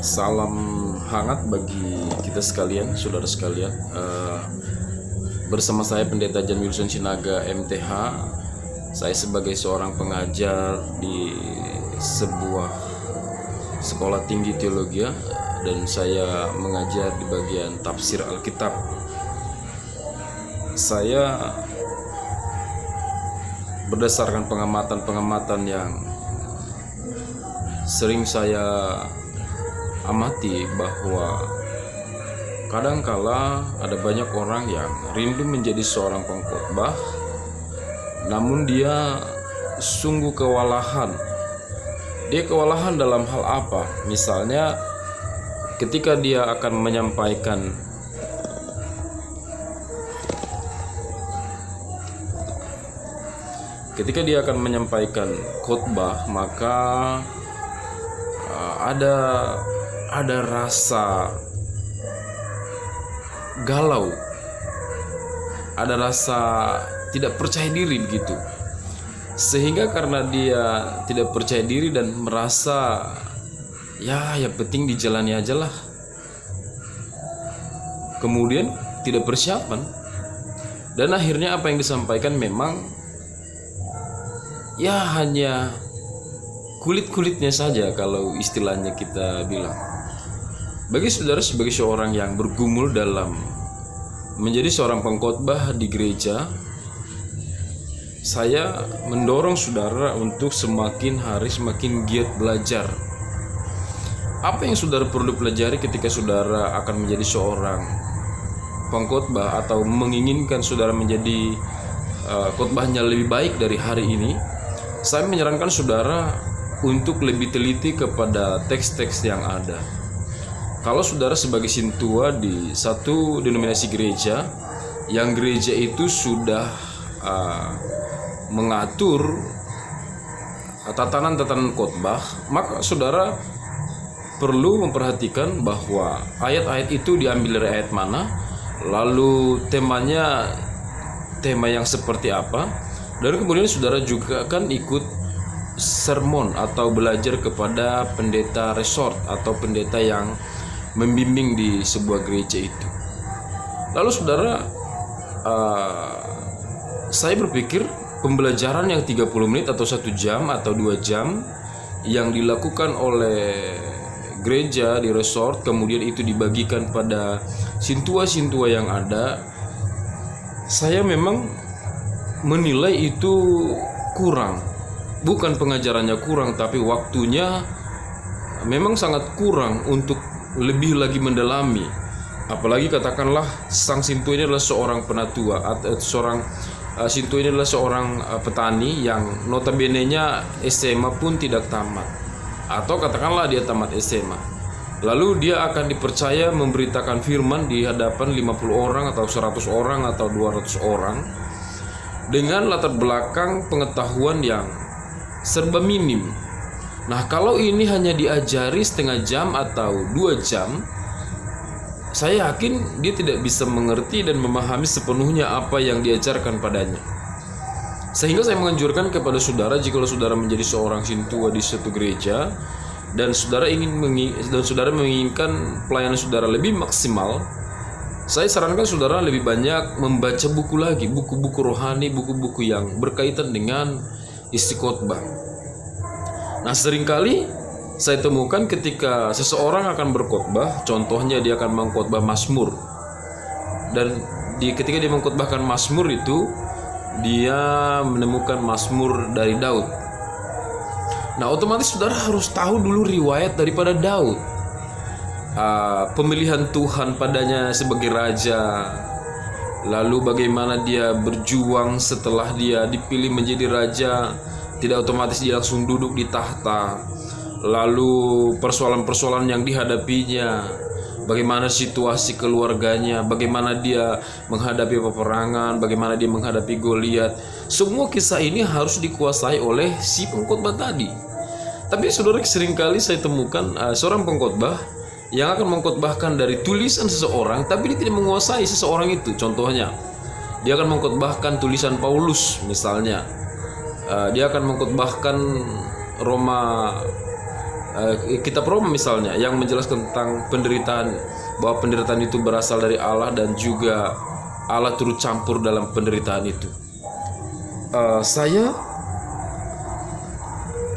Salam hangat bagi kita sekalian, saudara sekalian. Bersama saya Pendeta Jan Wilson Sinaga MTH. Saya sebagai seorang pengajar di sebuah sekolah tinggi teologi dan saya mengajar di bagian tafsir Alkitab. Saya berdasarkan pengamatan-pengamatan yang sering saya amati bahwa kadangkala ada banyak orang yang rindu menjadi seorang pengkhotbah, namun dia sungguh kewalahan. Dia kewalahan dalam hal apa? Misalnya ketika dia akan menyampaikan khotbah, maka ada rasa galau, ada rasa tidak percaya diri begitu. Sehingga karena dia tidak percaya diri dan merasa yang penting dijalani aja lah, kemudian tidak persiapan, dan akhirnya apa yang disampaikan memang hanya kulit-kulitnya saja kalau istilahnya kita bilang. Bagi saudara sebagai seorang yang bergumul dalam menjadi seorang pengkhotbah di gereja, saya mendorong saudara untuk semakin hari semakin giat belajar. Apa yang saudara perlu pelajari ketika saudara akan menjadi seorang pengkhotbah atau menginginkan saudara menjadi khotbahnya lebih baik dari hari ini? Saya menyarankan saudara untuk lebih teliti kepada teks-teks yang ada. Kalau saudara sebagai sintua di satu denominasi gereja, yang gereja itu sudah mengatur tatanan-tatanan khotbah, maka saudara perlu memperhatikan bahwa ayat-ayat itu diambil dari ayat mana, lalu temanya tema yang seperti apa, dan kemudian saudara juga akan ikut sermon atau belajar kepada pendeta resort atau pendeta yang membimbing di sebuah gereja itu. Lalu saudara, saya berpikir pembelajaran yang 30 menit atau 1 jam atau 2 jam yang dilakukan oleh gereja di resort, kemudian itu dibagikan pada sintua-sintua yang ada, saya memang menilai itu kurang. Bukan pengajarannya kurang, tapi waktunya memang sangat kurang untuk lebih lagi mendalami. Apalagi katakanlah sang sintua ini adalah seorang penatua atau sintua ini adalah seorang petani yang notabene-nya SMA pun tidak tamat, atau katakanlah dia tamat SMA. Lalu dia akan dipercaya memberitakan firman di hadapan 50 orang atau 100 orang atau 200 orang dengan latar belakang pengetahuan yang serba minim. Nah, kalau ini hanya diajari setengah jam atau 2 jam, saya yakin dia tidak bisa mengerti dan memahami sepenuhnya apa yang diajarkan padanya. Sehingga saya menganjurkan kepada saudara, jika saudara menjadi seorang sintua di suatu gereja dan saudara menginginkan pelayanan saudara lebih maksimal, saya sarankan saudara lebih banyak membaca buku lagi, buku-buku rohani, buku-buku yang berkaitan dengan isi khotbah. Nah, seringkali saya temukan ketika seseorang akan berkhotbah, contohnya dia akan mengkhotbah Mazmur, dan ketika dia mengkhotbahkan Mazmur itu, dia menemukan Mazmur dari Daud. Nah, otomatis saudara harus tahu dulu riwayat daripada Daud, pemilihan Tuhan padanya sebagai raja, lalu bagaimana dia berjuang setelah dia dipilih menjadi raja. Tidak otomatis dia langsung duduk di tahta. Lalu persoalan-persoalan yang dihadapinya, bagaimana situasi keluarganya, bagaimana dia menghadapi peperangan, bagaimana dia menghadapi Goliat. Semua kisah ini harus dikuasai oleh si pengkhotbah tadi. Tapi saudara, seringkali saya temukan seorang pengkhotbah yang akan mengkhotbahkan dari tulisan seseorang, tapi dia tidak menguasai seseorang itu. Contohnya, dia akan mengkhotbahkan tulisan Paulus misalnya. Dia akan mengkhotbahkan Roma kitab Roma misalnya yang menjelaskan tentang penderitaan, bahwa penderitaan itu berasal dari Allah dan juga Allah turut campur dalam penderitaan itu.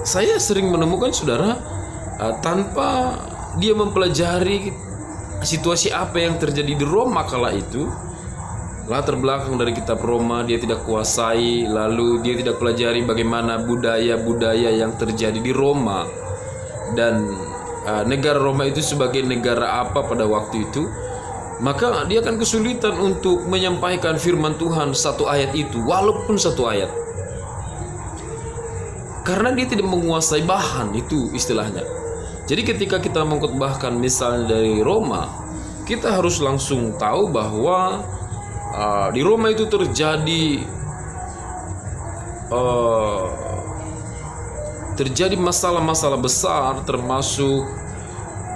Saya sering menemukan saudara, tanpa dia mempelajari situasi apa yang terjadi di Roma kala itu, latar belakang dari kitab Roma dia tidak kuasai, lalu dia tidak pelajari bagaimana budaya-budaya yang terjadi di Roma dan negara Roma itu sebagai negara apa pada waktu itu, maka dia akan kesulitan untuk menyampaikan firman Tuhan satu ayat itu, walaupun satu ayat, karena dia tidak menguasai bahan itu istilahnya. Jadi ketika kita mengkhotbahkan misalnya dari Roma, kita harus langsung tahu bahwa di Roma itu terjadi masalah-masalah besar, termasuk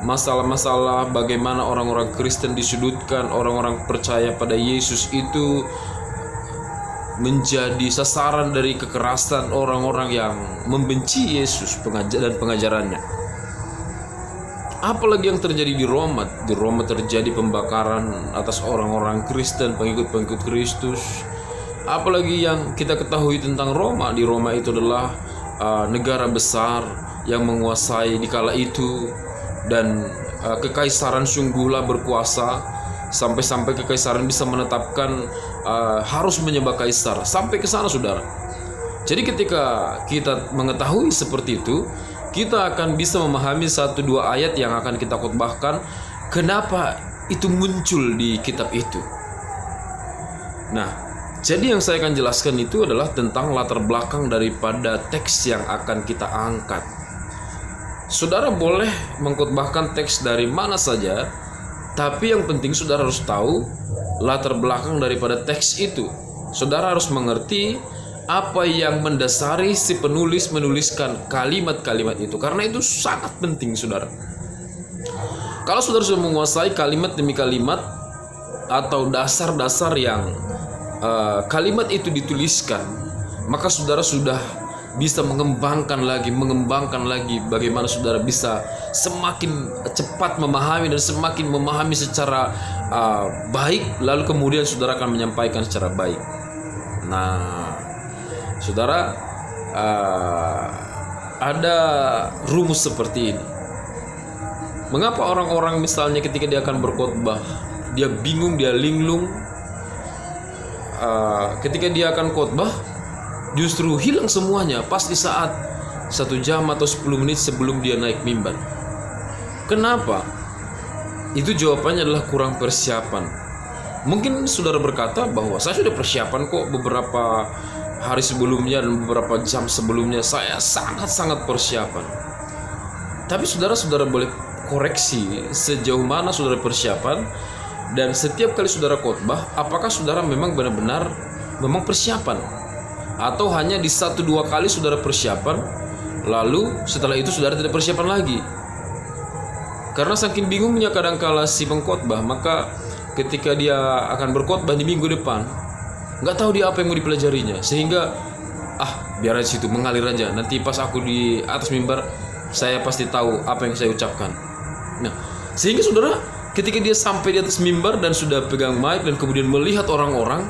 masalah-masalah bagaimana orang-orang Kristen disudutkan, orang-orang percaya pada Yesus itu menjadi sasaran dari kekerasan orang-orang yang membenci Yesus dan pengajarannya. Apalagi yang terjadi di Roma? Di Roma terjadi pembakaran atas orang-orang Kristen, pengikut-pengikut Kristus. Apalagi yang kita ketahui tentang Roma? Di Roma itu adalah negara besar yang menguasai di kala itu, dan kekaisaran sungguhlah berkuasa, sampai-sampai kekaisaran bisa menetapkan harus menyembah kaisar, sampai ke sana saudara. Jadi ketika kita mengetahui seperti itu, kita akan bisa memahami 1-2 ayat yang akan kita khotbahkan, kenapa itu muncul di kitab itu. Nah, jadi yang saya akan jelaskan itu adalah tentang latar belakang daripada teks yang akan kita angkat. Saudara boleh mengkhotbahkan teks dari mana saja, tapi yang penting saudara harus tahu latar belakang daripada teks itu. Saudara harus mengerti apa yang mendasari si penulis menuliskan kalimat-kalimat itu, karena itu sangat penting saudara. Kalau saudara sudah menguasai kalimat demi kalimat atau dasar-dasar yang kalimat itu dituliskan, maka saudara sudah bisa mengembangkan lagi bagaimana saudara bisa semakin cepat memahami dan semakin memahami secara baik, lalu kemudian saudara akan menyampaikan secara baik. Nah, saudara, ada rumus seperti ini. Mengapa orang-orang misalnya ketika dia akan berkhotbah, dia bingung, dia linglung, ketika dia akan khotbah justru hilang semuanya pas di saat 1 jam atau 10 menit sebelum dia naik mimbar. Kenapa? Itu jawabannya adalah kurang persiapan. Mungkin saudara berkata bahwa saya sudah persiapan kok, beberapa hari sebelumnya dan beberapa jam sebelumnya saya sangat-sangat persiapan. Tapi saudara boleh koreksi sejauh mana saudara persiapan, dan setiap kali saudara khotbah apakah saudara memang benar-benar memang persiapan, atau hanya di 1-2 kali saudara persiapan lalu setelah itu saudara tidak persiapan lagi. Karena saking bingungnya kadangkala si pengkhotbah, maka ketika dia akan berkhotbah di minggu depan, nggak tahu dia apa yang mau dipelajarinya, sehingga biar aja situ mengalir aja, nanti pas aku di atas mimbar saya pasti tahu apa yang saya ucapkan. Nah, sehingga saudara ketika dia sampai di atas mimbar dan sudah pegang mic dan kemudian melihat orang-orang,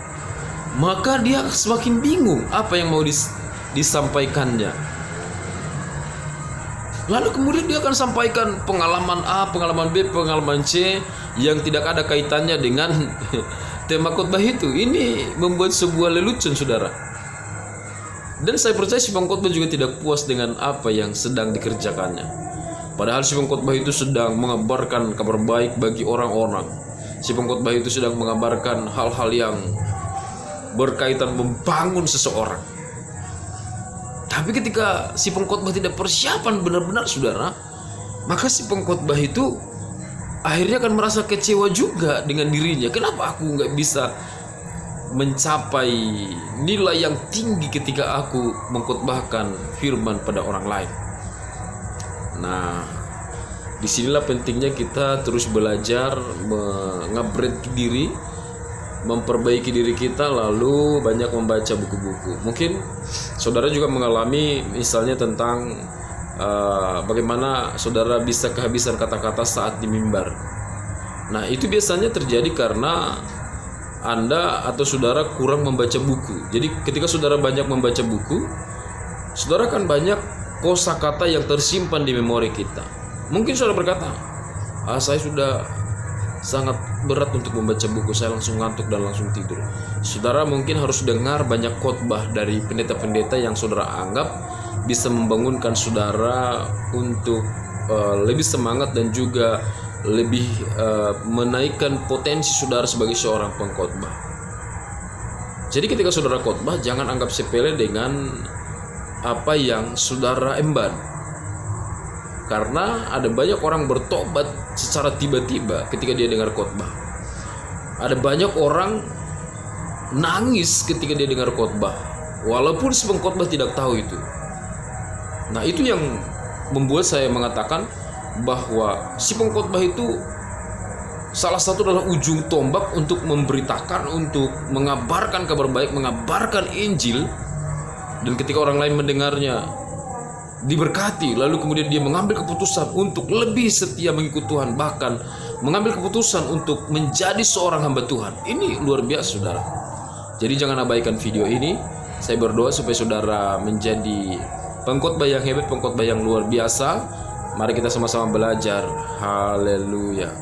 maka dia semakin bingung apa yang mau disampaikannya. Lalu kemudian dia akan sampaikan pengalaman A, pengalaman B, pengalaman C yang tidak ada kaitannya dengan tema khotbah itu. Ini membuat sebuah lelucon saudara. Dan saya percaya si pengkhotbah juga tidak puas dengan apa yang sedang dikerjakannya. Padahal si pengkhotbah itu sedang mengabarkan kabar baik bagi orang-orang. Si pengkhotbah itu sedang mengabarkan hal-hal yang berkaitan membangun seseorang. Tapi ketika si pengkhotbah tidak persiapan benar-benar saudara, maka si pengkhotbah itu akhirnya akan merasa kecewa juga dengan dirinya. Kenapa aku nggak bisa mencapai nilai yang tinggi ketika aku mengkhotbahkan firman pada orang lain? Nah, disinilah pentingnya kita terus belajar mengupgrade diri, memperbaiki diri kita, lalu banyak membaca buku-buku. Mungkin saudara juga mengalami misalnya tentang bagaimana saudara bisa kehabisan kata-kata saat di mimbar. Nah, itu biasanya terjadi karena Anda atau saudara kurang membaca buku. Jadi ketika saudara banyak membaca buku, saudara kan banyak kosakata yang tersimpan di memori kita. Mungkin saudara berkata, saya sudah sangat berat untuk membaca buku, saya langsung ngantuk dan langsung tidur. Saudara mungkin harus dengar banyak khotbah dari pendeta-pendeta yang saudara anggap bisa membangunkan saudara untuk lebih semangat dan juga lebih menaikkan potensi saudara sebagai seorang pengkhotbah. Jadi ketika saudara khotbah, jangan anggap sepele dengan apa yang saudara emban. Karena ada banyak orang bertobat secara tiba-tiba ketika dia dengar khotbah. Ada banyak orang nangis ketika dia dengar khotbah, walaupun si pengkhotbah tidak tahu itu. Nah, itu yang membuat saya mengatakan bahwa si pengkhotbah itu salah satu adalah ujung tombak untuk memberitakan, untuk mengabarkan kabar baik, mengabarkan Injil. Dan ketika orang lain mendengarnya diberkati, lalu kemudian dia mengambil keputusan untuk lebih setia mengikut Tuhan, bahkan mengambil keputusan untuk menjadi seorang hamba Tuhan. Ini luar biasa, saudara. Jadi jangan abaikan video ini. Saya berdoa supaya saudara menjadi pengkhotbah yang hebat, pengkhotbah yang luar biasa. Mari kita sama-sama belajar. Haleluya.